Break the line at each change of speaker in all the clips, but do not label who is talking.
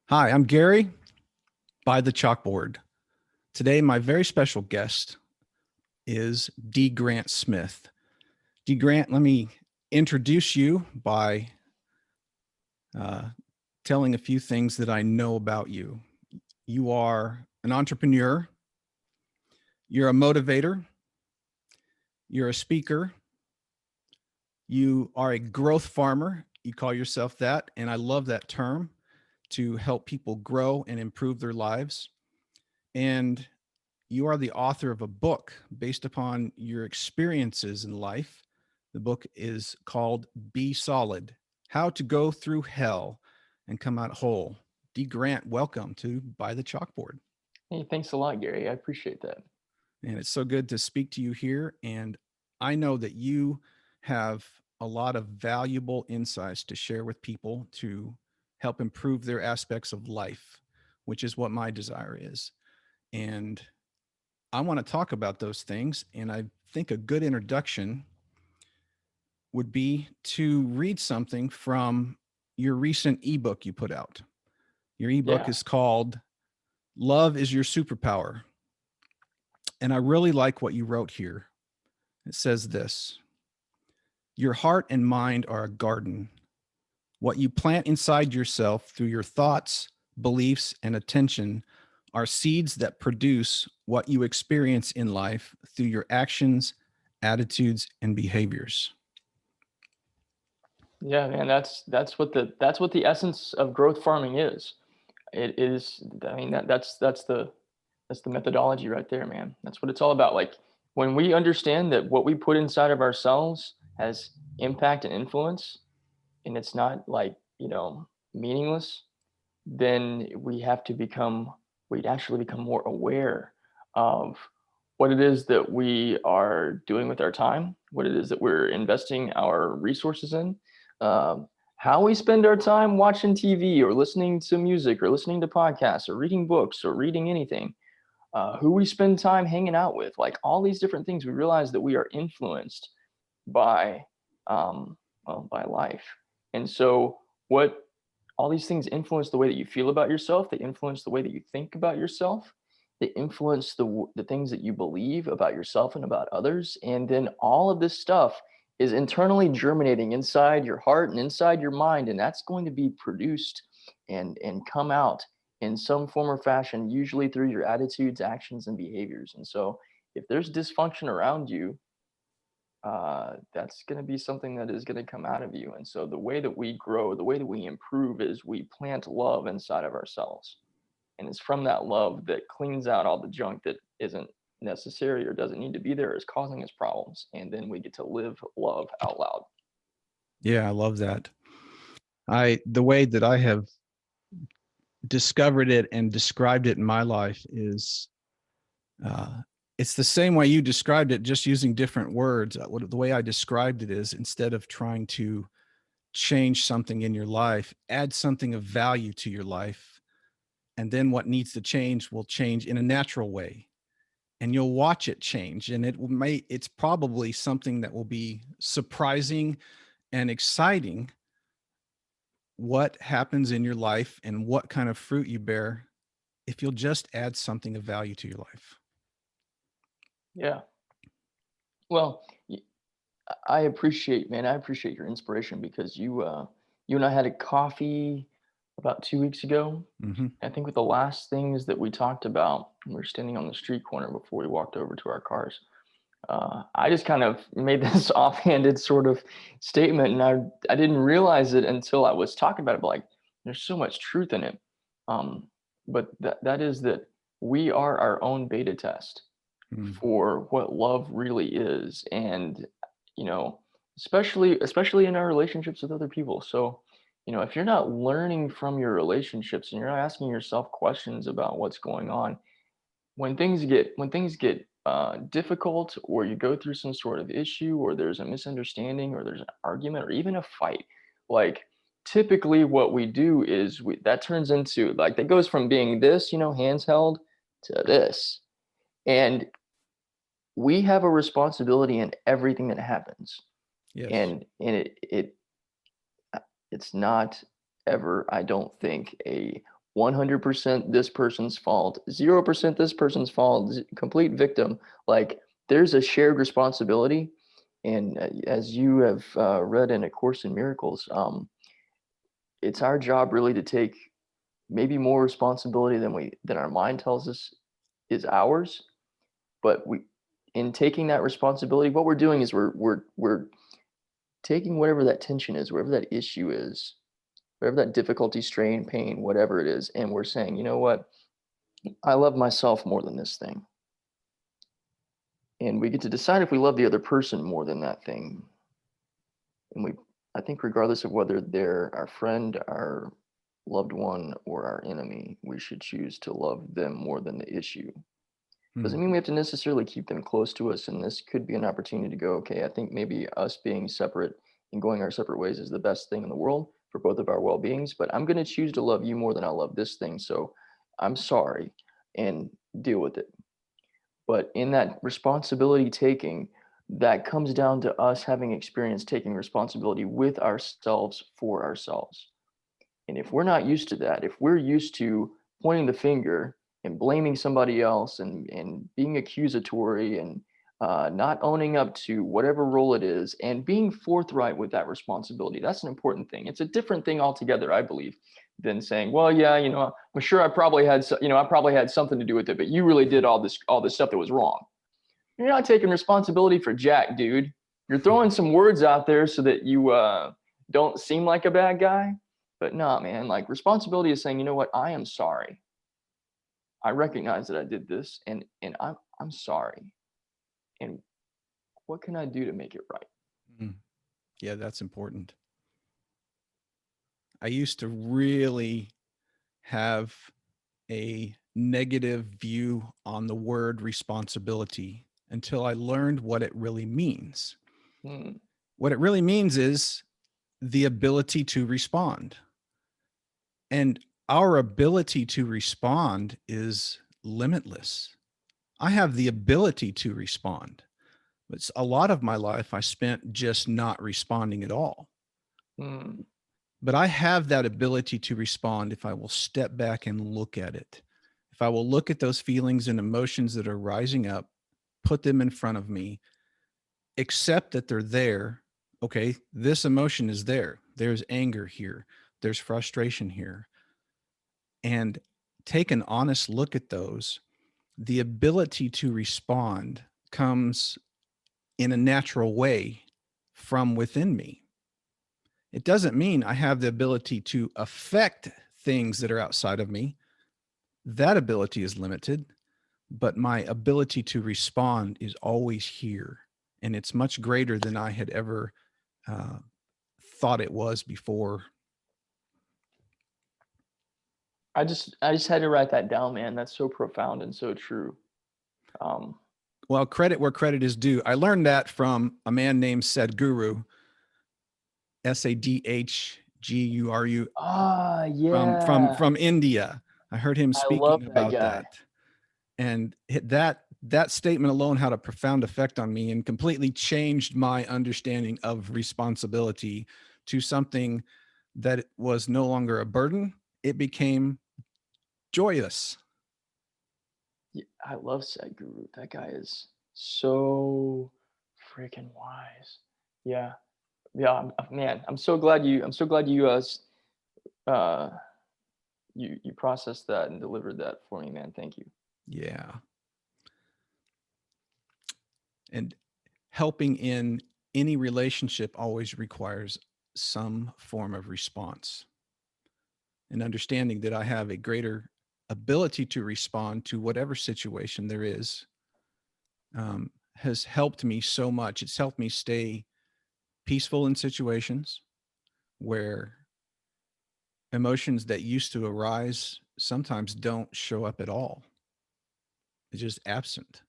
Hi, I'm Gary, By the Chalkboard. Today, my very special guest is D. Grant Smith. D. Grant, let me introduce you by uh, telling a few things that I know about you. You are an entrepreneur, you're a motivator, you're a speaker, you are a growth farmer. You call yourself that, and I love that term to help people grow and improve their lives. And you are the author of a book based upon your experiences in life. The book is called Be Solid: How to Go Through Hell and Come Out Whole. D. Grant, welcome to By the Chalkboard.
Hey, thanks a lot, Gary. I appreciate that.
And it's so good to speak to you here. And I know that you have a lot of valuable insights to share with people to help improve their aspects of life, which is what my desire is. And I want to talk about those things. And I think a good introduction would be to read something from your recent ebook you put out. Your ebook
Yeah.
is called Love is Your Superpower. And I really like what you wrote here. It says this: Your heart and mind are a garden. What you plant inside yourself through your thoughts, beliefs, and attention are seeds that produce what you experience in life through your actions, attitudes, and behaviors.
Yeah, man, that's what the essence of growth farming is. It is, I mean, that's the methodology right there, man. That's what it's all about. Like when we understand that what we put inside of ourselves has impact and influence, and it's not like, meaningless, then we'd actually become more aware of what it is that we are doing with our time, what it is that we're investing our resources in, how we spend our time watching TV or listening to music or listening to podcasts or reading books or reading anything, who we spend time hanging out with, like all these different things. We realize that we are influenced by, by life. And so, what all these things influence the way that you feel about yourself. They influence the way that you think about yourself. They influence the things that you believe about yourself and about others. And then all of this stuff is internally germinating inside your heart and inside your mind, and that's going to be produced and come out in some form or fashion, usually through your attitudes, actions, and behaviors. And so, if there's dysfunction around you, that's going to be something that is going to come out of you. And so the way that we grow, the way that we improve is we plant love inside of ourselves. And it's from that love that cleans out all the junk that isn't necessary or doesn't need to be there, is causing us problems. And then we get to live love out loud.
Yeah, I love that. The way that I have discovered it and described it in my life is uh, it's the same way you described it, just using different words. The way I described it is, instead of trying to change something in your life, add something of value to your life, and then what needs to change will change in a natural way, and you'll watch it change. And it's probably something that will be surprising and exciting, what happens in your life and what kind of fruit you bear if you'll just add something of value to your life.
Yeah. Well, I appreciate, man, I appreciate your inspiration because you and I had a coffee about 2 weeks ago.
Mm-hmm.
I think with the last things that we talked about, we were standing on the street corner before we walked over to our cars. I just kind of made this offhanded sort of statement, and I didn't realize it until I was talking about it. But like, there's so much truth in it. Um, but that is that we are our own beta test
Mm.
for what love really is, and you know, especially in our relationships with other people. So, if you're not learning from your relationships and you're not asking yourself questions about what's going on, when things get difficult, or you go through some sort of issue, or there's a misunderstanding, or there's an argument, or even a fight, like typically what we do is that turns into, like, that goes from being this, hands held, to this. And we have a responsibility in everything that happens.
Yes.
And it's not ever, I don't think, a 100% this person's fault, 0% this person's fault, complete victim. Like there's a shared responsibility. And as you have read in A Course in Miracles, it's our job really to take maybe more responsibility than our mind tells us is ours. But in taking that responsibility, what we're doing is we're taking whatever that tension is, whatever that issue is, whatever that difficulty, strain, pain, whatever it is, and we're saying, you know what, I love myself more than this thing. And we get to decide if we love the other person more than that thing. And I think regardless of whether they're our friend, our loved one, or our enemy, we should choose to love them more than the issue. Doesn't mean we have to necessarily keep them close to us. And this could be an opportunity to go, okay, I think maybe us being separate and going our separate ways is the best thing in the world for both of our well-beings, but I'm going to choose to love you more than I love this thing. So I'm sorry, and deal with it. But in that responsibility taking, that comes down to us having experience taking responsibility with ourselves for ourselves. And if we're not used to that, if we're used to pointing the finger and blaming somebody else and being accusatory and not owning up to whatever role it is and being forthright with that responsibility, that's an important thing. It's a different thing altogether, I believe, than saying, well, yeah, I'm sure I probably had, I probably had something to do with it, but you really did all this stuff that was wrong. You're not taking responsibility for jack, dude. You're throwing some words out there so that you don't seem like a bad guy. But no, man, like responsibility is saying, you know what, I am sorry. I recognize that I did this and I'm sorry. And what can I do to make it right?
Yeah, that's important. I used to really have a negative view on the word responsibility until I learned what it really means. What it really means is the ability to respond. And our ability to respond is limitless. I have the ability to respond. But a lot of my life I spent just not responding at all. But I have that ability to respond if I will step back and look at it. If I will look at those feelings and emotions that are rising up, put them in front of me, accept that they're there. Okay, this emotion is there. There's anger here. There's frustration here. And take an honest look at those. The ability to respond comes in a natural way from within me. It doesn't mean I have the ability to affect things that are outside of me. That ability is limited, but my ability to respond is always here. And it's much greater than I had ever thought it was before.
I just had to write that down, man. That's so profound and so true.
Well, credit where credit is due. I learned that from a man named Sadhguru, Sadhguru.
Yeah.
From India. I heard him
I love
speaking
that
about
guy.
that. And that statement alone had a profound effect on me and completely changed my understanding of responsibility to something that was no longer a burden. It became joyous.
Yeah, I love Sadhguru. That guy is so freaking wise. Yeah. Yeah, man, I'm so glad you uh you processed that and delivered that for me, man. Thank you.
Yeah. And helping in any relationship always requires some form of response. And understanding that I have a greater ability to respond to whatever situation there is has helped me so much. It's helped me stay peaceful in situations where emotions that used to arise sometimes don't show up at all. It's just absent.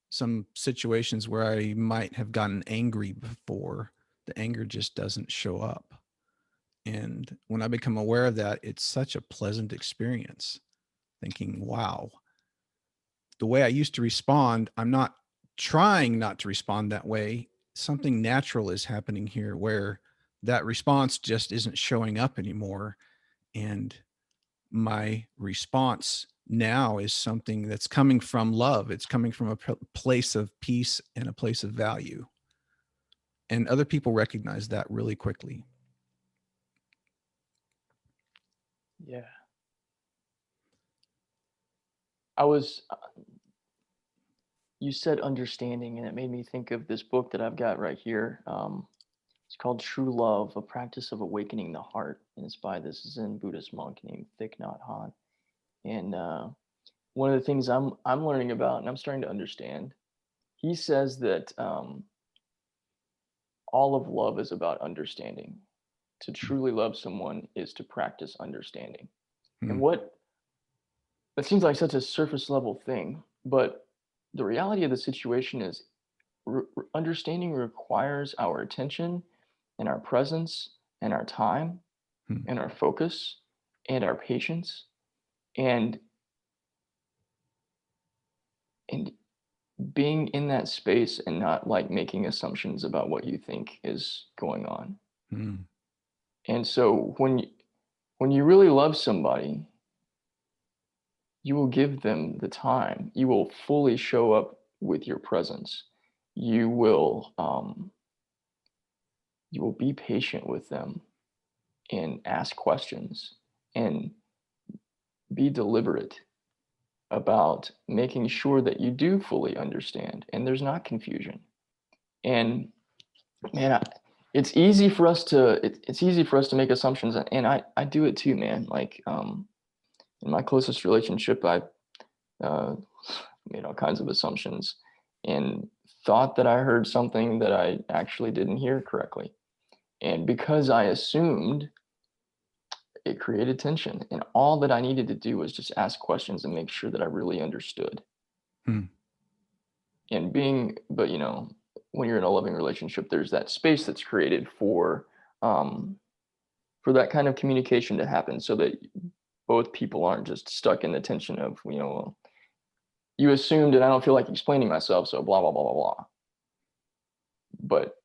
Some situations where I might have gotten angry before, the anger just doesn't show up. And when I become aware of that, it's such a pleasant experience thinking, wow, the way I used to respond, I'm not trying not to respond that way. Something natural is happening here where that response just isn't showing up anymore. And my response now is something that's coming from love. It's coming from a place of peace and a place of value. And other people recognize that really quickly.
Yeah. I was, you said understanding, and it made me think of this book that I've got right here. It's called True Love, A Practice of Awakening the Heart. And it's by this Zen Buddhist monk named Thich Nhat Hanh. And one of the things I'm learning about and I'm starting to understand, he says that all of love is about understanding. To truly love someone is to practice understanding. And
Hmm.
what that seems like such a surface level thing, but the reality of the situation is understanding requires our attention and our presence and our time
Hmm.
and our focus and our patience and and being in that space and not like making assumptions about what you think is going on.
Hmm.
And so when you really love somebody, you will give them the time. You will fully show up with your presence. You will be patient with them and ask questions and be deliberate about making sure that you do fully understand and there's not confusion. And man, it's easy for us to it's easy for us to make assumptions, and I do it too, man. Like in my closest relationship, I uh, made all kinds of assumptions and thought that I heard something that I actually didn't hear correctly. And because I assumed, it created tension. And all that I needed to do was just ask questions and make sure that I really understood.
Hmm.
And but when you're in a loving relationship, there's that space that's created um, for that kind of communication to happen so that both people aren't just stuck in the tension of, well, you assumed and I don't feel like explaining myself, so blah, blah, blah, blah, blah. But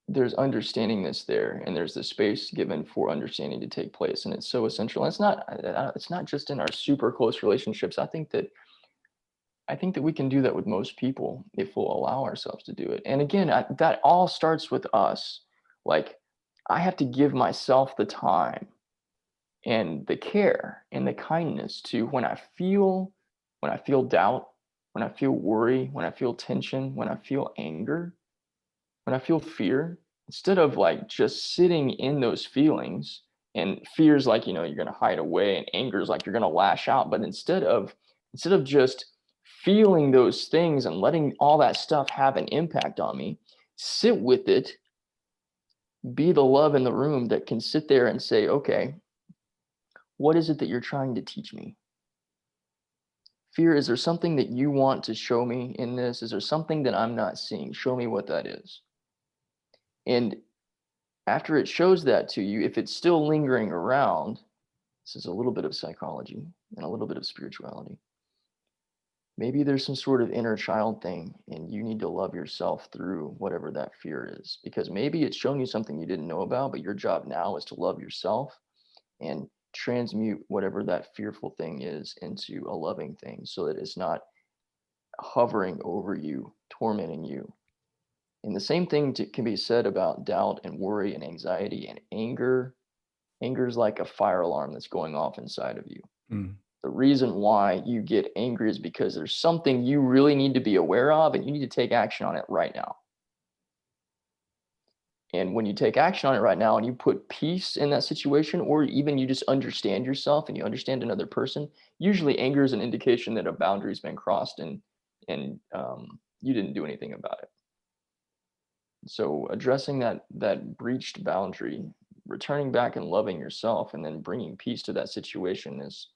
there's understanding that's there and there's the space given for understanding to take place. And it's so essential. And it's not just in our super close relationships. I think that we can do that with most people if we'll allow ourselves to do it. And again, that all starts with us. Like I have to give myself the time and the care and the kindness to when I feel doubt, when I feel worry, when I feel tension, when I feel anger, when I feel fear, instead of like just sitting in those feelings, and fears like, you're going to hide away, and anger is like you're going to lash out, but instead of just feeling those things and letting all that stuff have an impact on me, sit with it, be the love in the room that can sit there and say, okay, what is it that you're trying to teach me? Fear, is there something that you want to show me in this? Is there something that I'm not seeing? Show me what that is. And after it shows that to you, if it's still lingering around, this is a little bit of psychology and a little bit of spirituality. Maybe there's some sort of inner child thing, and you need to love yourself through whatever that fear is. Because maybe it's shown you something you didn't know about, but your job now is to love yourself and transmute whatever that fearful thing is into a loving thing so that it's not hovering over you, tormenting you. And the same thing can be said about doubt and worry and anxiety and anger. Anger is like a fire alarm that's going off inside of you.
Hmm.
The reason why you get angry is because there's something you really need to be aware of and you need to take action on it right now. And when you take action on it right now and you put peace in that situation, or even you just understand yourself and you understand another person, usually anger is an indication that a boundary's been crossed and you didn't do anything about it. So addressing that breached boundary, returning back and loving yourself, and then bringing peace to that situation is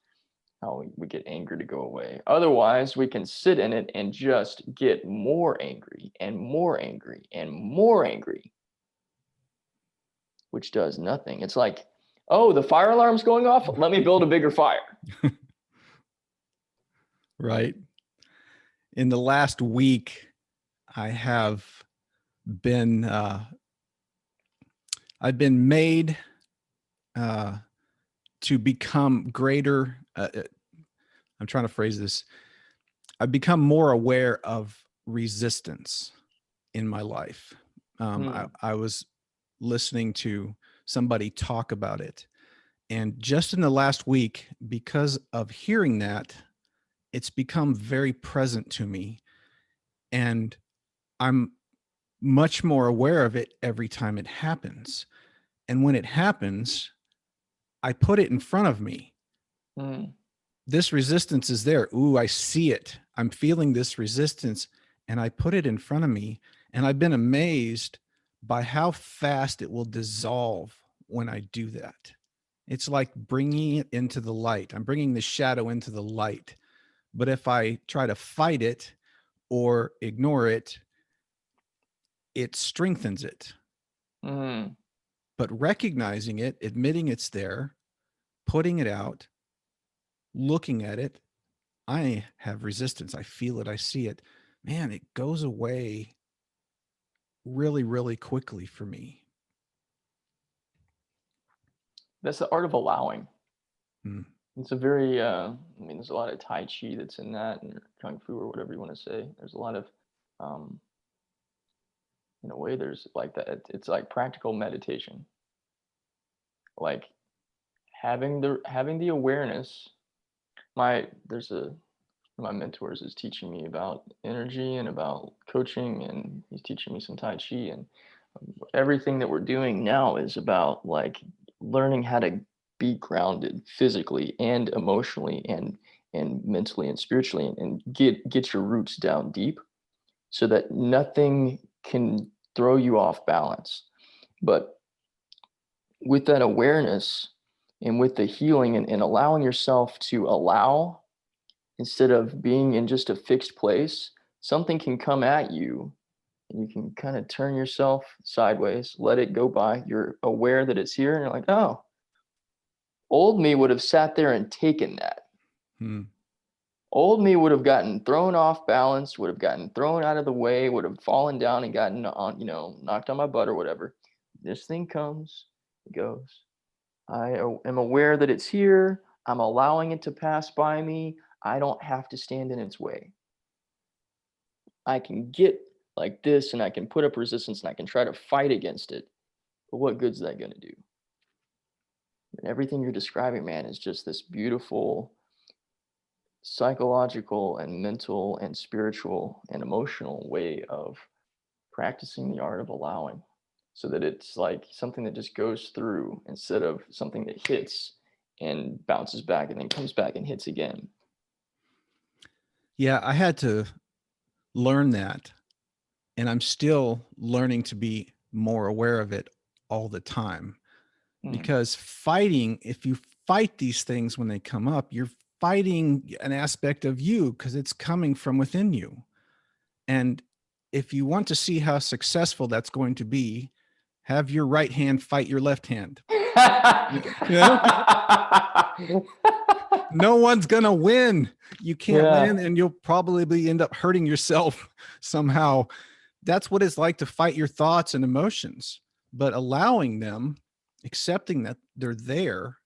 how we get anger to go away. Otherwise, we can sit in it and just get more angry and more angry and more angry, which does nothing. It's like, oh, the fire alarm's going off. Let me build a bigger fire.
Right. In the last week, I have been I've been made to become greater. I'm trying to phrase this. I've become more aware of resistance in my life. I was listening to somebody talk about it. And just in the last week, because of hearing that, it's become very present to me. And I'm much more aware of it every time it happens. And when it happens, I put it in front of me. This resistance is there. Ooh, I see it. I'm feeling this resistance, and I put it in front of me. And I've been amazed by how fast it will dissolve when I do that. It's like bringing it into the light. I'm bringing the shadow into the light. But if I try to fight it or ignore it, it strengthens it. But recognizing it, admitting it's there, putting it out, looking at it, I have resistance. I feel it. I see it. Man, it goes away really, really quickly for me.
That's the art of allowing.
Hmm.
It's a very, I mean, there's a lot of Tai Chi that's in that, and Kung Fu, or whatever you want to say. There's a lot of, in a way, there's like that. It's like practical meditation. Like having the awareness. There's one of my mentors is teaching me about energy and about coaching, and he's teaching me some Tai Chi, and everything that we're doing now is about like learning how to be grounded physically and emotionally and mentally and spiritually, and get your roots down deep so that nothing can throw you off balance. But with that awareness and with the healing, and allowing yourself to allow, instead of being in just a fixed place, something can come at you and you can kind of turn yourself sideways, let it go by. You're aware that it's here, and you're like, oh, old me would have sat there and taken that. Old me would have gotten thrown off balance, would have gotten thrown out of the way, would have fallen down and gotten on, knocked on my butt or whatever. This thing comes, it goes. I am aware that it's here. I'm allowing it to pass by me. I don't have to stand in its way. I can get like this, and I can put up resistance, and I can try to fight against it. But what good's that going to do? And everything you're describing, man, is just this beautiful psychological and mental and spiritual and emotional way of practicing the art of allowing, so that it's like something that just goes through instead of something that hits and bounces back and then comes back and hits again.
Yeah, I had to learn that, and I'm still learning to be more aware of it all the time. Because fighting, if you fight these things when they come up, you're fighting an aspect of you because it's coming from within you. And if you want to see how successful that's going to be, have your right hand fight your left hand. No one's going to win. You can't win, and you'll probably end up hurting yourself somehow. That's what it's like to fight your thoughts and emotions, but allowing them, accepting that they're there,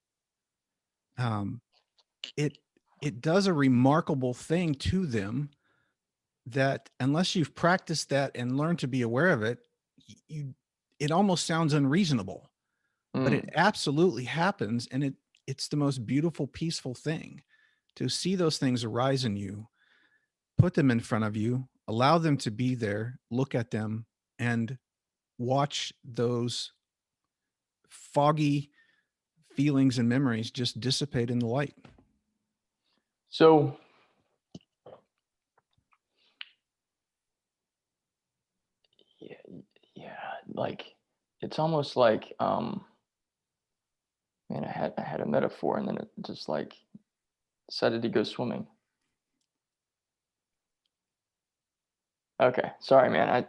it does a remarkable thing to them that, unless you've practiced that and learned to be aware of it, it almost sounds unreasonable, but it absolutely happens. And it's the most beautiful, peaceful thing to see those things arise in you, put them in front of you, allow them to be there, look at them, and watch those foggy feelings and memories just dissipate in the light.
So yeah, like it's almost like man, I had a metaphor, and then it just like decided to go swimming. Okay, sorry, man.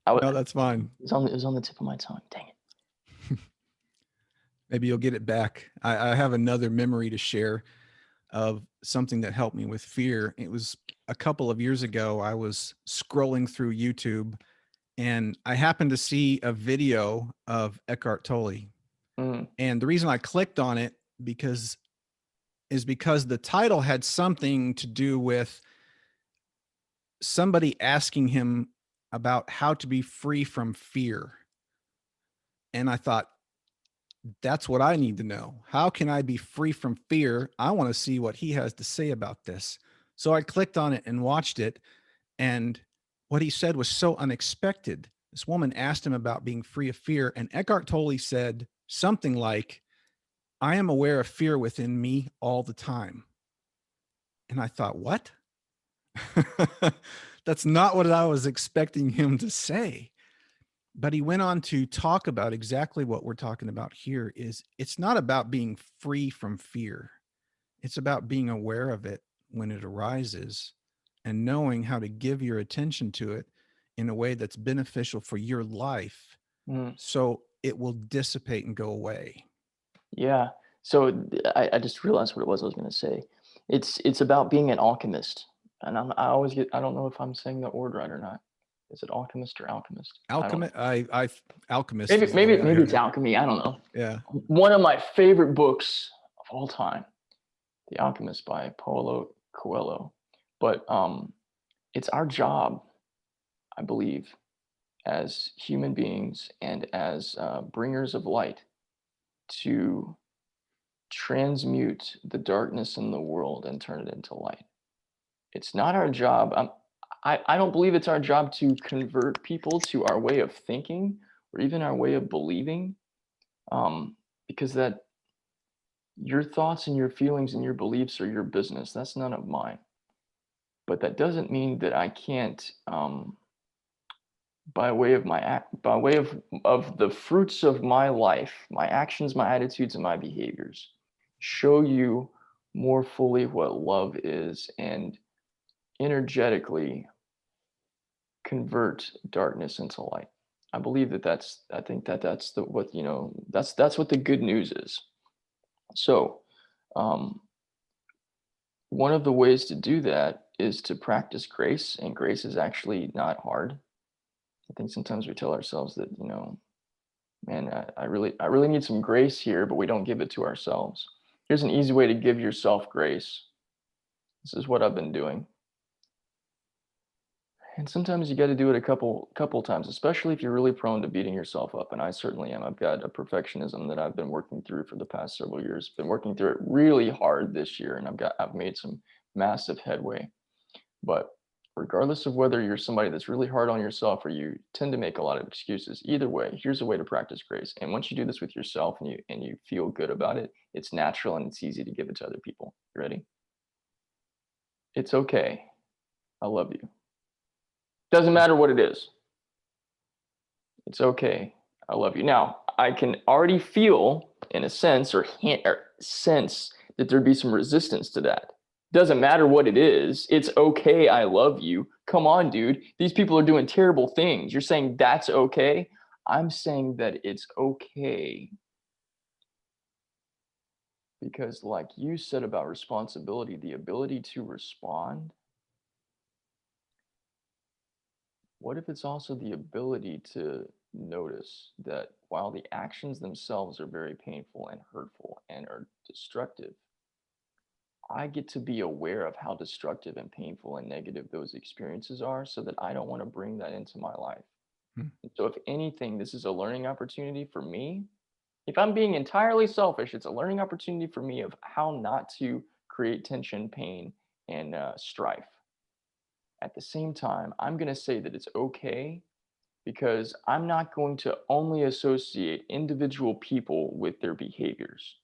No, that's fine.
It was on the tip of my tongue. Dang it.
Maybe you'll get it back. I have another memory to share of something that helped me with fear. It was a couple of years ago. I was scrolling through YouTube, and I happened to see a video of Eckhart Tolle. And the reason I clicked on it, because is because the title had something to do with somebody asking him about how to be free from fear. And I thought, that's what I need to know. How can I be free from fear? I want to see what he has to say about this. So I clicked on it and watched it. And what he said was so unexpected. This woman asked him about being free of fear. And Eckhart Tolle said something like, I am aware of fear within me all the time. And I thought, what? That's not what I was expecting him to say. But he went on to talk about exactly what we're talking about here. Is it's not about being free from fear. It's about being aware of it when it arises and knowing how to give your attention to it in a way that's beneficial for your life,
Mm.
so it will dissipate and go away.
Yeah. So I just realized what it was I was going to say. It's about being an alchemist, and I always get, I don't know if I'm saying the word right or not. Is it alchemist or alchemist? I don't know.
Alchemist
Maybe
is the way I
maybe
heard
it's
it.
alchemy. I don't know.
Yeah.
One of my favorite books of all time, The Alchemist by Paulo Coelho. But it's our job, I believe, as human beings and as bringers of light to transmute the darkness in the world and turn it into light. It's not our job. I don't believe it's our job to convert people to our way of thinking or even our way of believing, because that your thoughts and your feelings and your beliefs are your business. That's none of mine. But that doesn't mean that I can't, by way of my act, by way of the fruits of my life, my actions, my attitudes, and my behaviors, show you more fully what love is and energetically convert darkness into light. I believe that I think that that's the what, that's what the good news is. So, um, one of the ways to do that is to practice grace, and grace is actually not hard. I think sometimes we tell ourselves that, man, I really need some grace here, but we don't give it to ourselves. Here's an easy way to give yourself grace. This is what I've been doing. And sometimes you got to do it a couple times, especially if you're really prone to beating yourself up. And I certainly am. I've got a perfectionism that I've been working through for the past several years. Been working through it really hard this year, and I've made some massive headway. But regardless of whether you're somebody that's really hard on yourself or you tend to make a lot of excuses, either way, here's a way to practice grace. And once you do this with yourself and you feel good about it, it's natural and it's easy to give it to other people. You ready? It's okay. I love you. Doesn't matter what it is. It's okay. I love you. Now, I can already feel in a sense or hint or sense that there'd be some resistance to that. Doesn't matter what it is. It's okay. I love you. Come on, dude. These people are doing terrible things. You're saying that's okay? I'm saying that it's okay because, like you said about responsibility, the ability to respond, what if it's also the ability to notice that while the actions themselves are very painful and hurtful and are destructive, I get to be aware of how destructive and painful and negative those experiences are so that I don't want to bring that into my life.
Hmm.
So, if anything, this is a learning opportunity for me. If I'm being entirely selfish, it's a learning opportunity for me of how not to create tension, pain, and strife. At the same time, I'm going to say that it's okay because I'm not going to only associate individual people with their behaviors,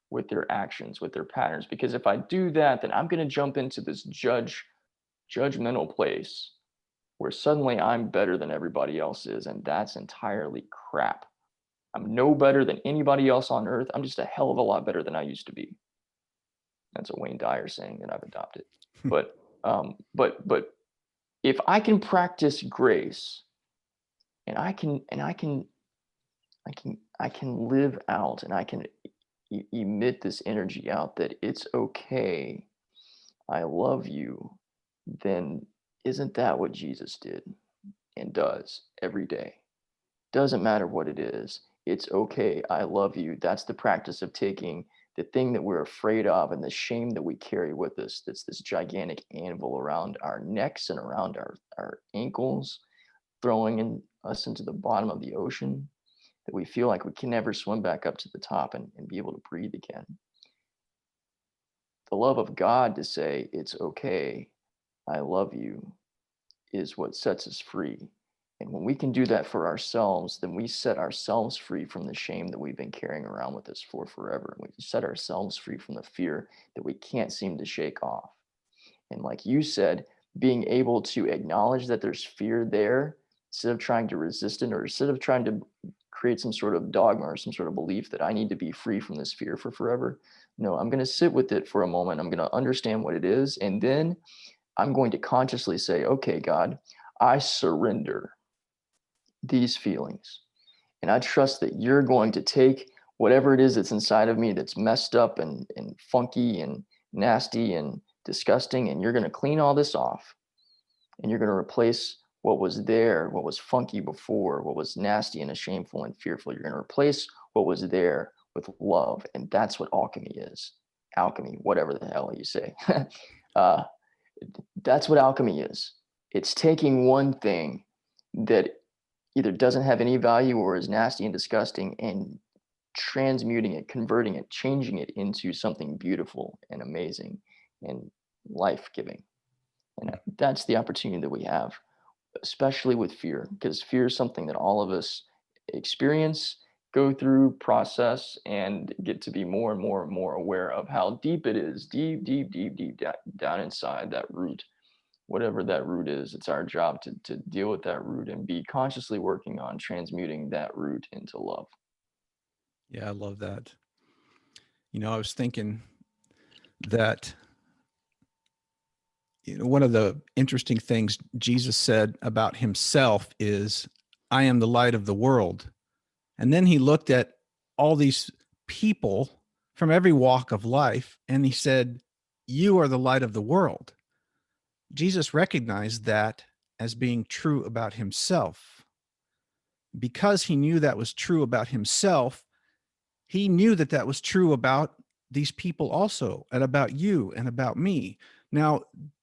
with their actions, with their patterns. Because if I do that, then I'm going to jump into this judgmental place where suddenly I'm better than everybody else is. And that's entirely crap. I'm no better than anybody else on earth. I'm just a hell of a lot better than I used to be. That's a Wayne Dyer saying that I've adopted. But if I can practice grace and I can live out and I can emit this energy out that it's okay, I love you, then isn't that what Jesus did and does every day? Doesn't matter what it is. It's okay. I love you. That's the practice of taking the thing that we're afraid of and the shame that we carry with us, that's this gigantic anvil around our necks and around our ankles, us into the bottom of the ocean, that we feel like we can never swim back up to the top and be able to breathe again. The love of God to say, it's okay, I love you, is what sets us free. And when we can do that for ourselves, then we set ourselves free from the shame that we've been carrying around with us for forever. We set ourselves free from the fear that we can't seem to shake off. And like you said, being able to acknowledge that there's fear there, instead of trying to resist it, or instead of trying to create some sort of dogma or some sort of belief that I need to be free from this fear for forever. No, I'm going to sit with it for a moment. I'm going to understand what it is. And then I'm going to consciously say, okay, God, I surrender these feelings. And I trust that you're going to take whatever it is that's inside of me that's messed up and funky and nasty and disgusting, and you're going to clean all this off. And you're going to replace what was there, what was funky before, what was nasty and shameful and fearful. You're going to replace what was there with love. And that's what alchemy is. Alchemy, whatever the hell you say. That's what alchemy is. It's taking one thing that either doesn't have any value or is nasty and disgusting and transmuting it, converting it, changing it into something beautiful and amazing and life-giving. And that's the opportunity that we have, especially with fear, because fear is something that all of us experience, go through, process, and get to be more and more and more aware of how deep it is, deep, deep, deep, deep down inside that root. Whatever that root is, it's our job to deal with that root and be consciously working on transmuting that root into love.
Yeah, I love that. I was thinking that, one of the interesting things Jesus said about himself is, I am the light of the world. And then he looked at all these people from every walk of life and he said, you are the light of the world. Jesus recognized that as being true about himself. Because he knew that was true about himself, he knew that that was true about these people also, and about you and about me. Now,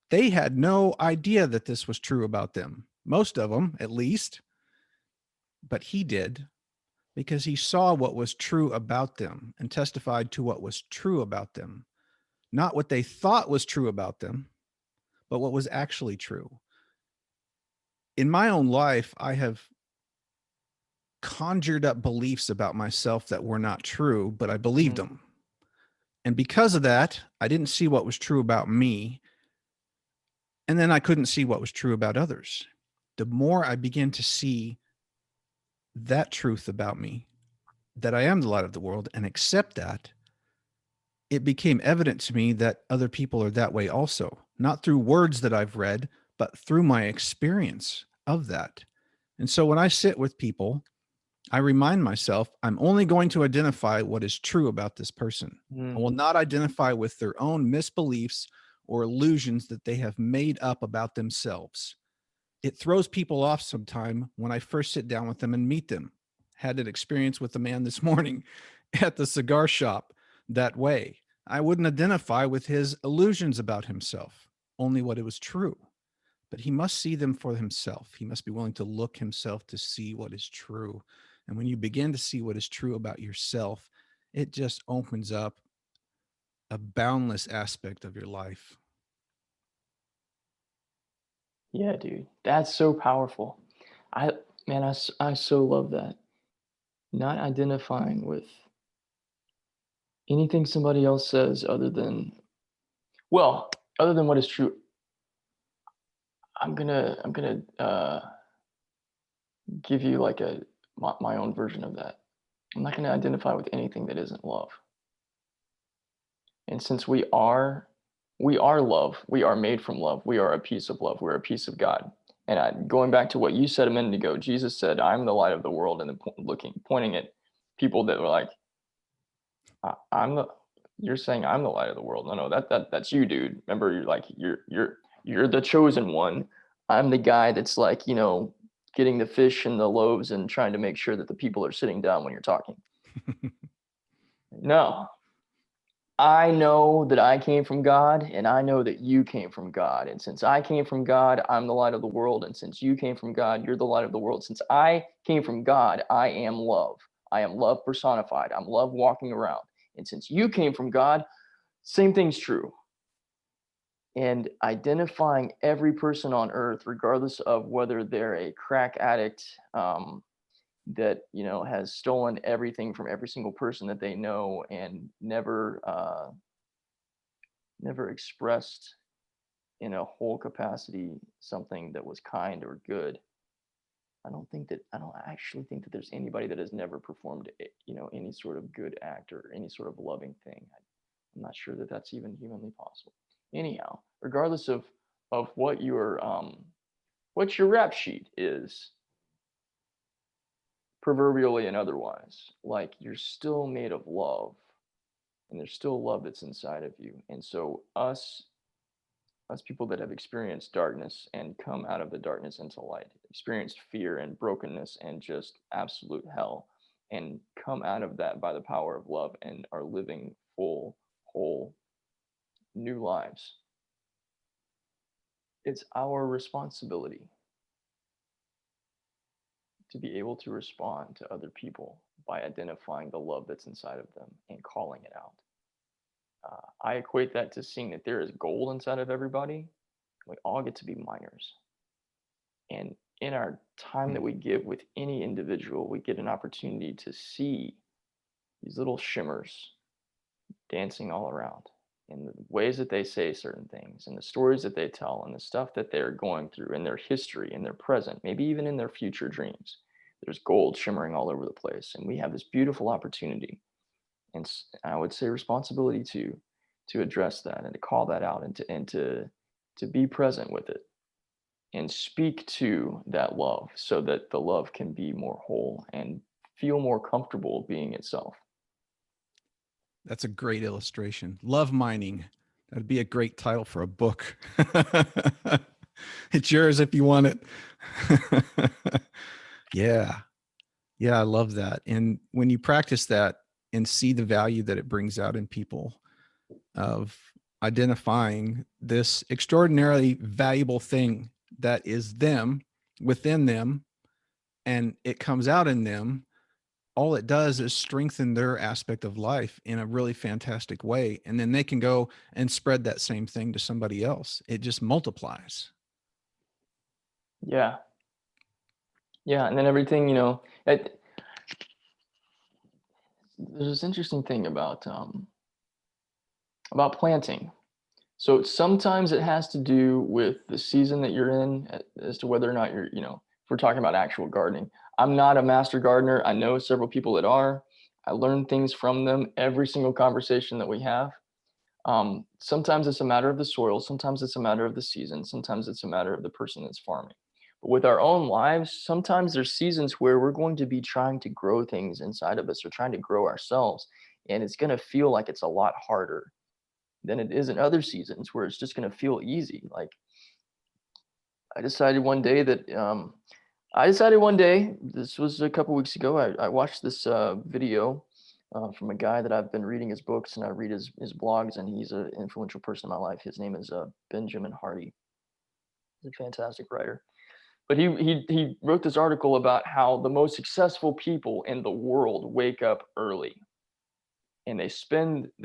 they had no idea that this was true about them, most of them at least, but he did, because he saw what was true about them and testified to what was true about them, not what they thought was true about them, but what was actually true. In my own life, I have conjured up beliefs about myself that were not true, but I believed them. And because of that, I didn't see what was true about me. And then I couldn't see what was true about others. The more I began to see that truth about me, that I am the light of the world, and accept that, it became evident to me that other people are that way also, not through words that I've read, but through my experience of that. And so when I sit with people, I remind myself, I'm only going to identify what is true about this person. I will not identify with their own misbeliefs or illusions that they have made up about themselves. It throws people off sometime when I first sit down with them and meet them. Had an experience with a man this morning at the cigar shop that way. I wouldn't identify with his illusions about himself, only what it was true. But he must see them for himself. He must be willing to look himself to see what is true. And when you begin to see what is true about yourself, it just opens up a boundless aspect of your life.
Yeah, dude, that's so powerful. I, man, I so love that. Not identifying with anything somebody else says well, other than what is true. I'm gonna give you like my own version of that. I'm not gonna identify with anything that isn't love. And since we are love, we are made from love, we are a piece of love, we're a piece of God. And going back to what you said a minute ago, Jesus said, I'm the light of the world. And then pointing at people that were like, I'm the, you're saying I'm the light of the world. No, that's you, dude. Remember, you're the chosen one. I'm the guy that's like, getting the fish and the loaves and trying to make sure that the people are sitting down when you're talking. No, I know that I came from God, and I know that you came from God. And since I came from God, I'm the light of the world. And since you came from God, you're the light of the world. Since I came from God, I am love. I am love personified. I'm love walking around. And since you came from God, same thing's true. And identifying every person on earth, regardless of whether they're a crack addict, that has stolen everything from every single person that they know and never expressed in a whole capacity something that was kind or good. I don't actually think that there's anybody that has never performed any sort of good act or any sort of loving thing. I'm not sure that that's even humanly possible. Anyhow, regardless of what your rap sheet is, proverbially and otherwise, like, you're still made of love, and there's still love that's inside of you. And so us people that have experienced darkness and come out of the darkness into light, experienced fear and brokenness and just absolute hell, and come out of that by the power of love and are living full, whole, new lives. It's our responsibility to be able to respond to other people by identifying the love that's inside of them and calling it out. I equate that to seeing that there is gold inside of everybody. We all get to be miners. And in our time that we give with any individual, we get an opportunity to see these little shimmers dancing all around, and the ways that they say certain things, and the stories that they tell, and the stuff that they're going through, in their history, in their present, maybe even in their future dreams. There's gold shimmering all over the place. And we have this beautiful opportunity, and I would say responsibility to address that and to call that out, and to be present with it and speak to that love so that the love can be more whole and feel more comfortable being itself.
That's a great illustration. Love mining. That'd be a great title for a book. It's yours if you want it. Yeah. Yeah, I love that. And when you practice that and see the value that it brings out in people of identifying this extraordinarily valuable thing that is them, within them, and it comes out in them, all it does is strengthen their aspect of life in a really fantastic way. And then they can go and spread that same thing to somebody else. It just multiplies.
Yeah. Yeah. And then everything, there's this interesting thing about planting. So sometimes it has to do with the season that you're in, as to whether or not if we're talking about actual gardening. I'm not a master gardener. I know several people that are. I learn things from them every single conversation that we have. Sometimes it's a matter of the soil. Sometimes it's a matter of the season. Sometimes it's a matter of the person that's farming. But with our own lives, sometimes there's seasons where we're going to be trying to grow things inside of us or trying to grow ourselves. And it's going to feel like it's a lot harder than it is in other seasons where it's just going to feel easy. Like, I decided one day that this was a couple weeks ago. I watched this video from a guy that I've been reading his books, and I read his blogs, and he's an influential person in my life. His name is Benjamin Hardy. He's a fantastic writer. But he wrote this article about how the most successful people in the world wake up early, and they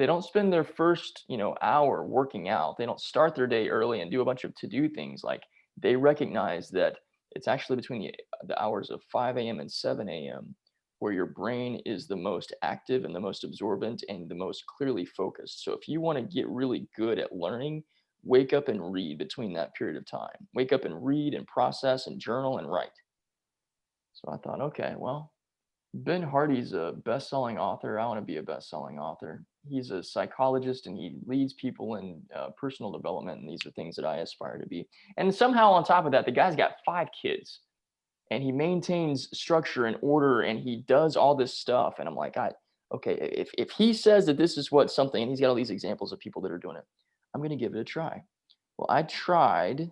don't spend their first hour working out. They don't start their day early and do a bunch of to-do things. Like, they recognize that it's actually between the hours of 5 a.m. and 7 a.m. where your brain is the most active and the most absorbent and the most clearly focused. So if you want to get really good at learning, wake up and read between that period of time. Wake up and read and process and journal and write. So I thought, okay, well, Ben Hardy's a best-selling author. I want to be a best-selling author. He's a psychologist, and he leads people in personal development, and these are things that I aspire to be. And somehow on top of that, the guy's got 5 kids, and he maintains structure and order, and he does all this stuff. And I'm like, okay, if he says that this is what something, and he's got all these examples of people that are doing it, I'm going to give it a try. Well, I tried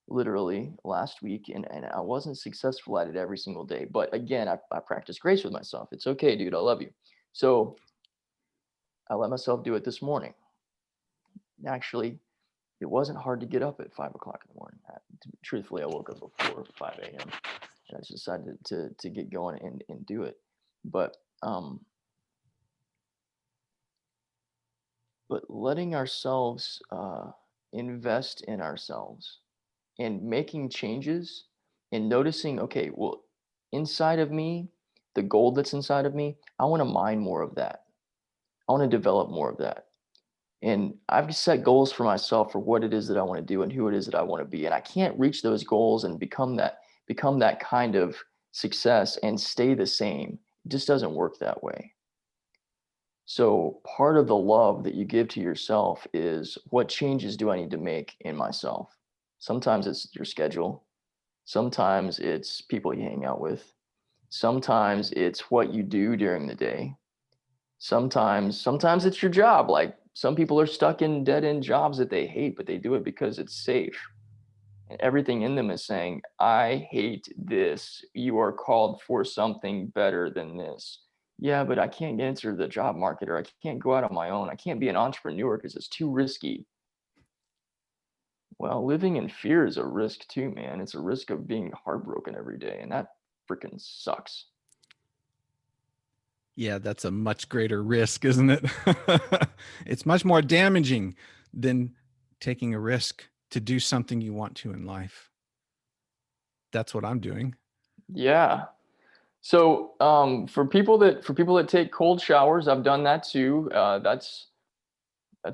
literally last week, and I wasn't successful at it every single day. But again, I practice grace with myself. It's okay, dude. I love you. So I let myself do it this morning. Actually, it wasn't hard to get up at 5 o'clock in the morning. Truthfully, I woke up before 5 a.m. and I just decided to get going and do it. But letting ourselves invest in ourselves and making changes and noticing, okay, well, inside of me, the gold that's inside of me, I want to mine more of that. I want to develop more of that. And I've set goals for myself for what it is that I want to do and who it is that I want to be. And I can't reach those goals and become that kind of success and stay the same. It just doesn't work that way. So part of the love that you give to yourself is, what changes do I need to make in myself? Sometimes it's your schedule. Sometimes it's people you hang out with. Sometimes it's what you do during the day. Sometimes it's your job. Like, some people are stuck in dead end jobs that they hate, but they do it because it's safe. And everything in them is saying, I hate this. You are called for something better than this. Yeah, but I can't enter the job market, or I can't go out on my own. I can't be an entrepreneur because it's too risky. Well, living in fear is a risk too, man. It's a risk of being heartbroken every day, and that freaking sucks.
Yeah, that's a much greater risk, isn't it? It's much more damaging than taking a risk to do something you want to in life. That's what I'm doing.
Yeah. So for people that take cold showers, I've done that too. That's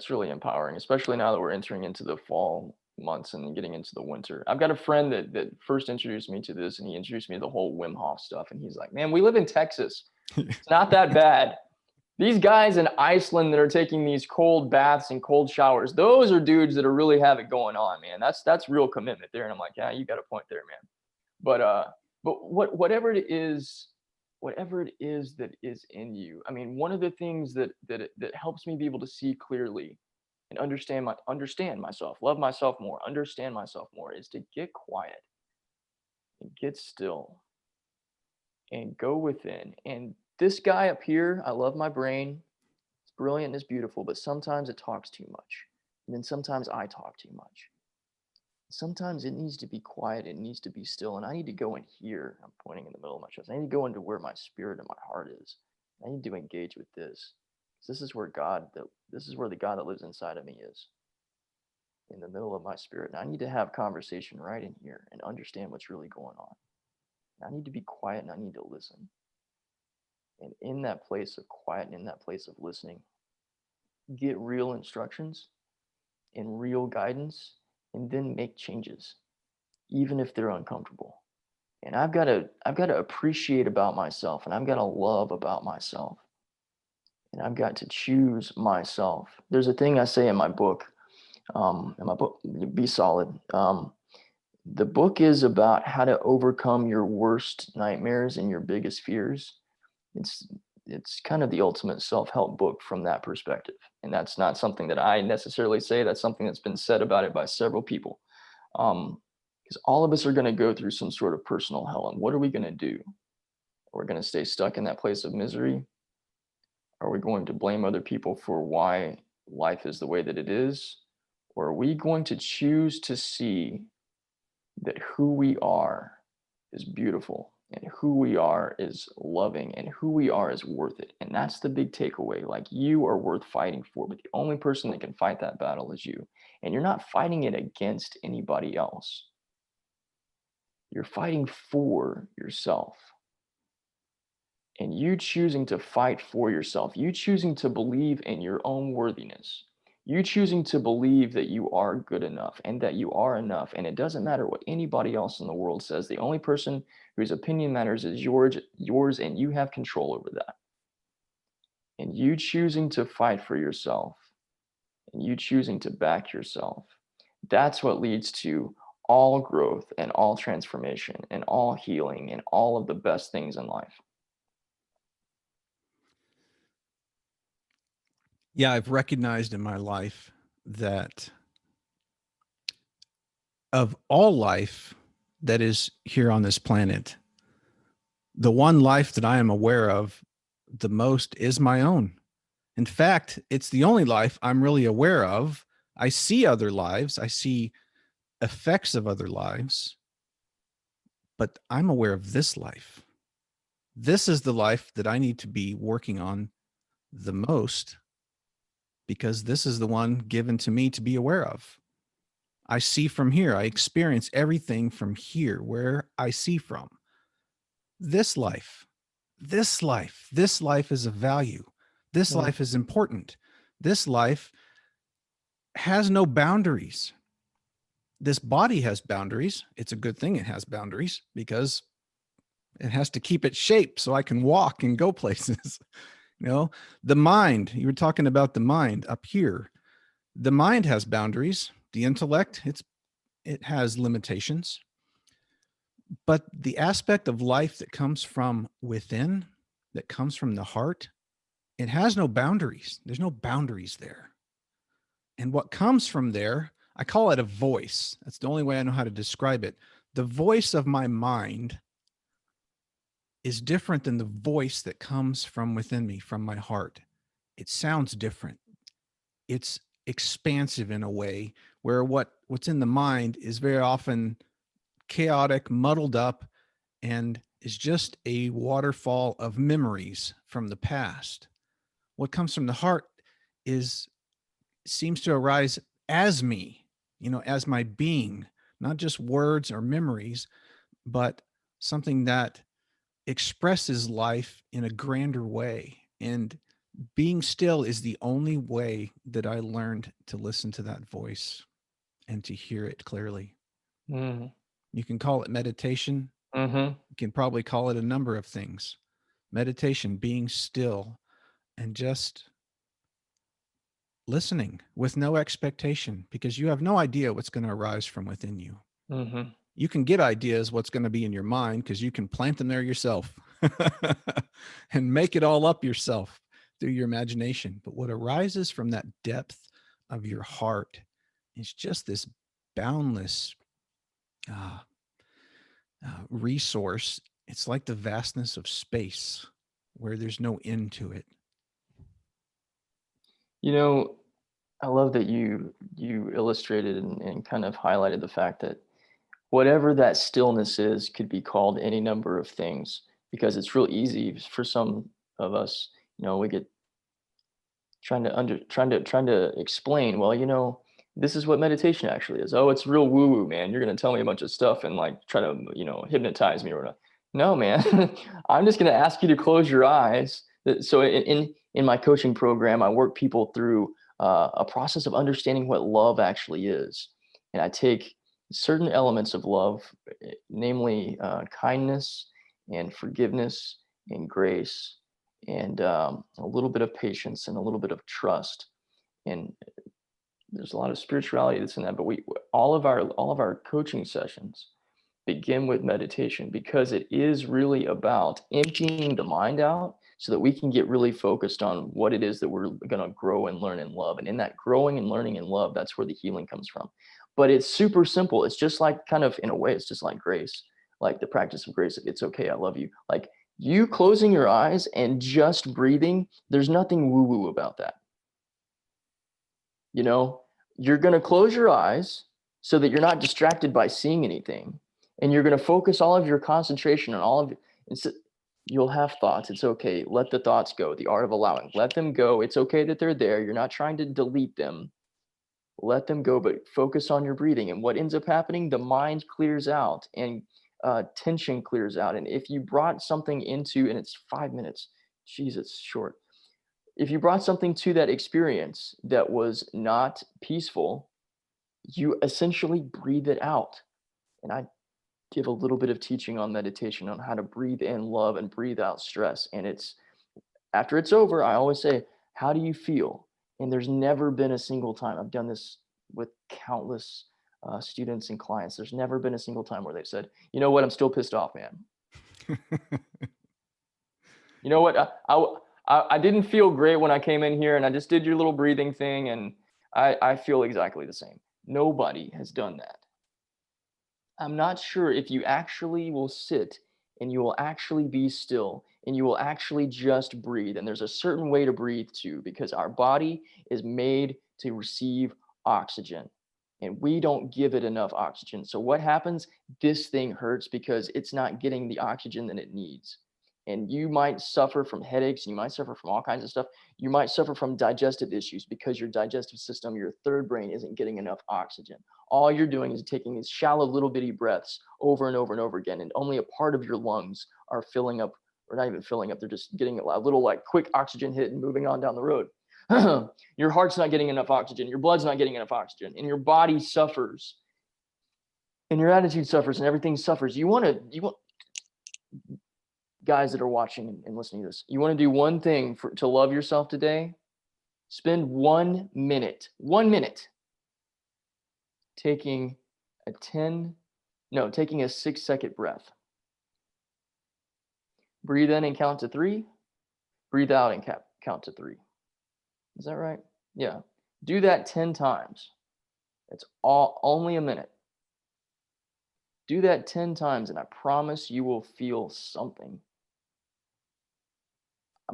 really empowering, especially now that we're entering into the fall months and getting into the winter. I've got a friend that first introduced me to this, and he introduced me to the whole Wim Hof stuff. And he's like, "Man, we live in Texas. It's not that bad. These guys in Iceland that are taking these cold baths and cold showers, those are dudes that are really have it going on, man. That's real commitment there." And I'm like, "Yeah, you got a point there, man." But whatever it is that is in you. I mean, one of the things that helps me be able to see clearly and understand myself, love myself more, understand myself more, is to get quiet and get still and go within. And this guy up here, I love my brain. It's brilliant and it's beautiful, but sometimes it talks too much. And then sometimes I talk too much. Sometimes it needs to be quiet, it needs to be still, and I need to go in here. I'm pointing in the middle of my chest. I need to go into where my spirit and my heart is. I need to engage with this. This is where the God that lives inside of me is, in the middle of my spirit. And I need to have conversation right in here and understand what's really going on. And I need to be quiet and I need to listen. And in that place of quiet and in that place of listening, get real instructions and real guidance, and then make changes, even if they're uncomfortable. And I've got to appreciate about myself, and I've got to love about myself, and I've got to choose myself. There's a thing I say in my book, Be Solid. The book is about how to overcome your worst nightmares and your biggest fears. It's it's kind of the ultimate self-help book from that perspective. And that's not something that I necessarily say. That's something that's been said about it by several people. Because all of us are going to go through some sort of personal hell. And what are we going to do? We're going to stay stuck in that place of misery? Are we going to blame other people for why life is the way that it is? Or are we going to choose to see that who we are is beautiful, and who we are is loving, and who we are is worth it? And that's the big takeaway. Like, you are worth fighting for, but the only person that can fight that battle is you. And you're not fighting it against anybody else. You're fighting for yourself. And you choosing to fight for yourself, you choosing to believe in your own worthiness, you choosing to believe that you are good enough and that you are enough. And it doesn't matter what anybody else in the world says. The only person whose opinion matters is yours, and you have control over that. And you choosing to fight for yourself, and you choosing to back yourself, that's what leads to all growth and all transformation and all healing and all of the best things in life.
Yeah, I've recognized in my life that of all life that is here on this planet, the one life that I am aware of the most is my own. In fact, it's the only life I'm really aware of. I see other lives, I see effects of other lives, but I'm aware of this life. This is the life that I need to be working on the most, because this is the one given to me to be aware of. I see from here. I experience everything from here, where I see from. This life, this life is of value. This
Mm,
life is important. This life has no boundaries. This body has boundaries. It's a good thing it has boundaries, because it has to keep its shape so I can walk and go places. The mind, you were talking about the mind up here. The mind has boundaries. The intellect, it has limitations. But the aspect of life that comes from within, that comes from the heart, it has no boundaries. There's no boundaries there. And what comes from there, I call it a voice. That's the only way I know how to describe it. The voice of my mind is different than the voice that comes from within me, from my heart. It sounds different. It's expansive in a way where what's in the mind is very often chaotic, muddled up, and is just a waterfall of memories from the past. What comes from the heart is seems to arise as me, as my being, not just words or memories, but something that expresses life in a grander way. And being still is the only way that I learned to listen to that voice and to hear it clearly.
mm,
You can call it meditation.
mm-hmm.
You can probably call it a number of things. Meditation, being still and just listening with no expectation, because you have no idea what's going to arise from within you.
Mm-hmm.
You can get ideas what's going to be in your mind, because you can plant them there yourself and make it all up yourself through your imagination. But what arises from that depth of your heart is just this boundless uh, resource. It's like the vastness of space where there's no end to it.
You know, I love that you illustrated and kind of highlighted the fact that whatever that stillness is could be called any number of things, because it's real easy for some of us. We get trying to explain, well, this is what meditation actually is. Oh, it's real woo woo, man. You're going to tell me a bunch of stuff and like try to hypnotize me or whatever. No, man. I'm just going to ask you to close your eyes. So in my coaching program, I work people through a process of understanding what love actually is. And I take certain elements of love, namely kindness and forgiveness and grace, and a little bit of patience and a little bit of trust. And there's a lot of spirituality that's in that. But we all of our coaching sessions begin with meditation, because it is really about emptying the mind out so that we can get really focused on what it is that we're going to grow and learn and love. And in that growing and learning and love, that's where the healing comes from. But it's super simple. It's just like, kind of in a way, it's just like grace, like the practice of grace. It's okay, I love you. Like you closing your eyes and just breathing, there's nothing woo woo about that. You know, you're going to close your eyes so that you're not distracted by seeing anything. And you're going to focus all of your concentration on all of it. You'll have thoughts. It's okay. Let the thoughts go. The art of allowing. Let them go. It's okay that they're there. You're not trying to delete them. Let them go, but focus on your breathing. And what ends up happening, the mind clears out and tension clears out. And if you brought something into, and it's 5 minutes, geez, it's short. If you brought something to that experience that was not peaceful, you essentially breathe it out. And I give a little bit of teaching on meditation on how to breathe in love and breathe out stress. And it's after it's over, I always say, how do you feel? And there's never been a single time. I've done this with countless students and clients. There's never been a single time where they've said, you know what, I'm still pissed off, man. You know what, I didn't feel great when I came in here and I just did your little breathing thing and I feel exactly the same. Nobody has done that. I'm not sure if you actually will sit and you will actually be still and you will actually just breathe. And there's a certain way to breathe too, because our body is made to receive oxygen and we don't give it enough oxygen. So what happens? This thing hurts because it's not getting the oxygen that it needs. And you might suffer from headaches, you might suffer from all kinds of stuff. You might suffer from digestive issues because your digestive system, your third brain, isn't getting enough oxygen. All you're doing is taking these shallow little bitty breaths over and over and over again, and only a part of your lungs are filling up, or not even filling up, they're just getting a little like quick oxygen hit and moving on down the road. Your heart's not getting enough oxygen, your blood's not getting enough oxygen, and your body suffers, and your attitude suffers, and everything suffers. You want guys that are watching and listening to this, you want to do one thing to love yourself today. Spend 1 minute taking taking a 6-second breath. Breathe in and count to 3. Breathe out and count to 3. Is that right? Yeah. Do that 10 times. It's only a minute. Do that 10 times and I promise you will feel something.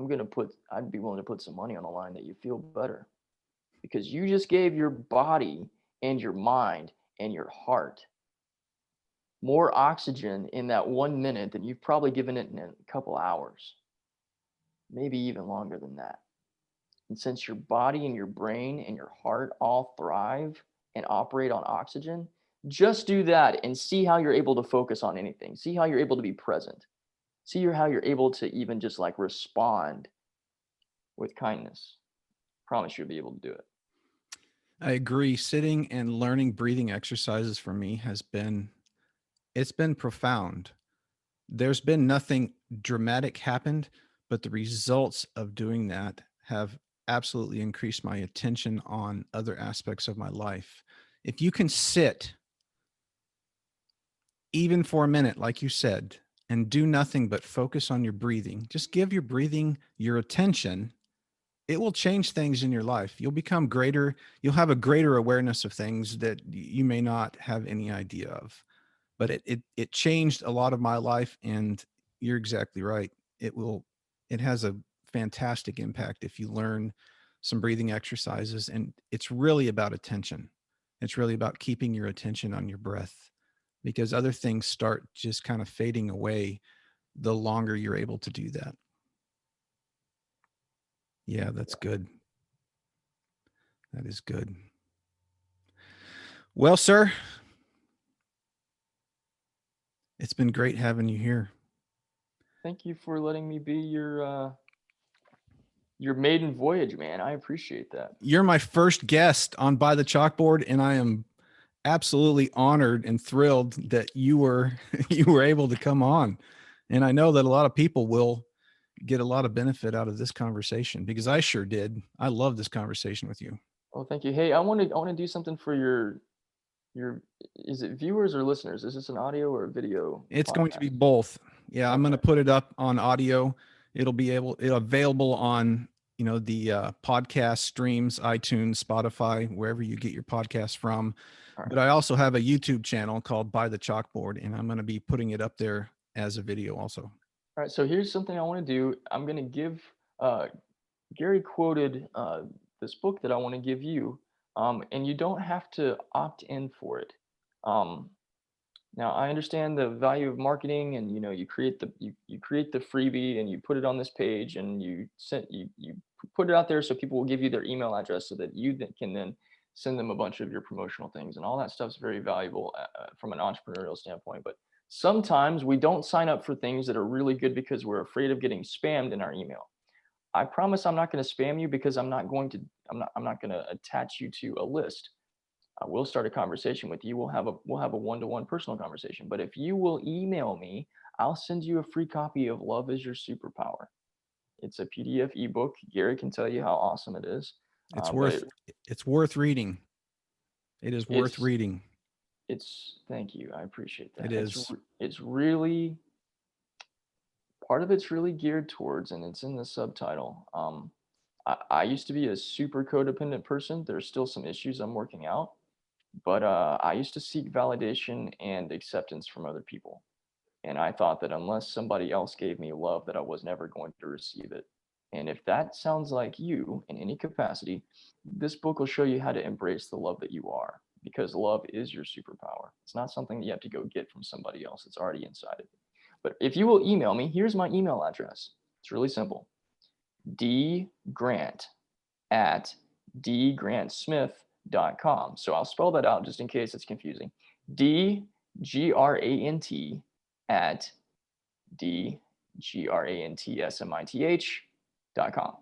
I'd be willing to put some money on the line that you feel better, because you just gave your body and your mind and your heart more oxygen in that 1 minute than you've probably given it in a couple hours, maybe even longer than that. And since your body and your brain and your heart all thrive and operate on oxygen, just do that and see how you're able to focus on anything. See how you're able to be present. See how you're able to even just like respond with kindness. Promise you'll be able to do it.
I agree. Sitting and learning breathing exercises for me it's been profound. There's been nothing dramatic happened, but the results of doing that have absolutely increased my attention on other aspects of my life. If you can sit even for a minute, like you said, and do nothing but focus on your breathing, just give your breathing your attention, it will change things in your life. You'll become greater. You'll have a greater awareness of things that you may not have any idea of. But it changed a lot of my life, and you're exactly right. It has a fantastic impact if you learn some breathing exercises, and it's really about attention. It's really about keeping your attention on your breath, because other things start just kind of fading away the longer you're able to do that. Yeah, that's good. That is good. Well, sir, it's been great having you here.
Thank you for letting me be your maiden voyage, man. I appreciate that.
You're my first guest on By the Chalkboard, and I am absolutely honored and thrilled that you were able to come on. And I know that a lot of people will get a lot of benefit out of this conversation, because I sure did. I love this conversation with you.
Oh, thank you. Hey, I want to do something for your is it viewers or listeners? Is this an audio or a video
It's going to be
podcast?
both. Yeah, I'm going to
Okay.
put it up on audio. It'll available on, the podcast streams, iTunes, Spotify, wherever you get your podcasts from.
All right.
But I also have a YouTube channel called By the Chalkboard, and I'm going to be putting it up there as a video also.
All right. So here's something I want to do. I'm going to give Gary quoted this book that I want to give you, and you don't have to opt in for it. Um, Now I understand the value of marketing, and you create you create the freebie and you put it on this page and you put it out there so people will give you their email address so that can then send them a bunch of your promotional things, and all that stuff's very valuable from an entrepreneurial standpoint. But sometimes we don't sign up for things that are really good because we're afraid of getting spammed in our email. I promise I'm not going to spam you, because I'm not going to attach you to a list. I will start a conversation with you. We'll have a one-to-one personal conversation. But if you will email me, I'll send you a free copy of Love is Your Superpower. It's a PDF ebook. Gary can tell you how awesome it is.
It's
But
it's worth reading. It is worth
it's
reading.
thank you. I appreciate that.
It is.
It's really, part of it's really geared towards, and it's in the subtitle. I used to be a super codependent person. There's still some issues I'm working out, but I used to seek validation and acceptance from other people. And I thought that unless somebody else gave me love, that I was never going to receive it. And if that sounds like you in any capacity, this book will show you how to embrace the love that you are, because love is your superpower. It's not something that you have to go get from somebody else. It's already inside of you. But if you will email me, here's my email address. It's really simple. dgrant@dgrantsmith.com. So I'll spell that out just in case it's confusing. DGRANT at DGRANTSMITH.com.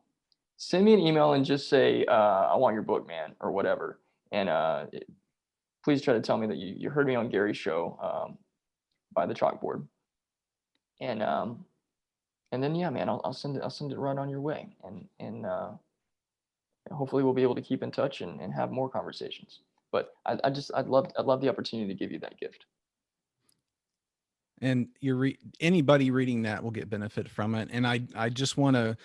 Send me an email and just say, I want your book, man, or whatever. And please try to tell me that you heard me on Gary's show, By the Chalkboard. And then, yeah, man, I'll send it right on your way. And hopefully we'll be able to keep in touch and have more conversations. But I'd love the opportunity to give you that gift.
And anybody reading that will get benefit from it. And I just want to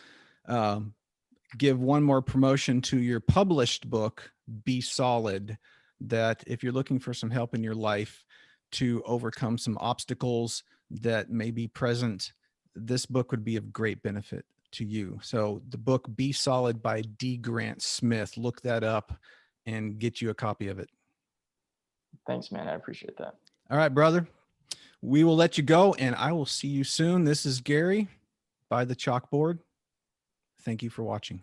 give one more promotion to your published book, Be Solid, that if you're looking for some help in your life to overcome some obstacles that may be present, this book would be of great benefit to you. So the book Be Solid by D. Grant Smith, look that up and get you a copy of it.
Thanks, man. I appreciate that.
All right, brother. We will let you go, and I will see you soon. This is Gary by the Chalkboard. Thank you for watching.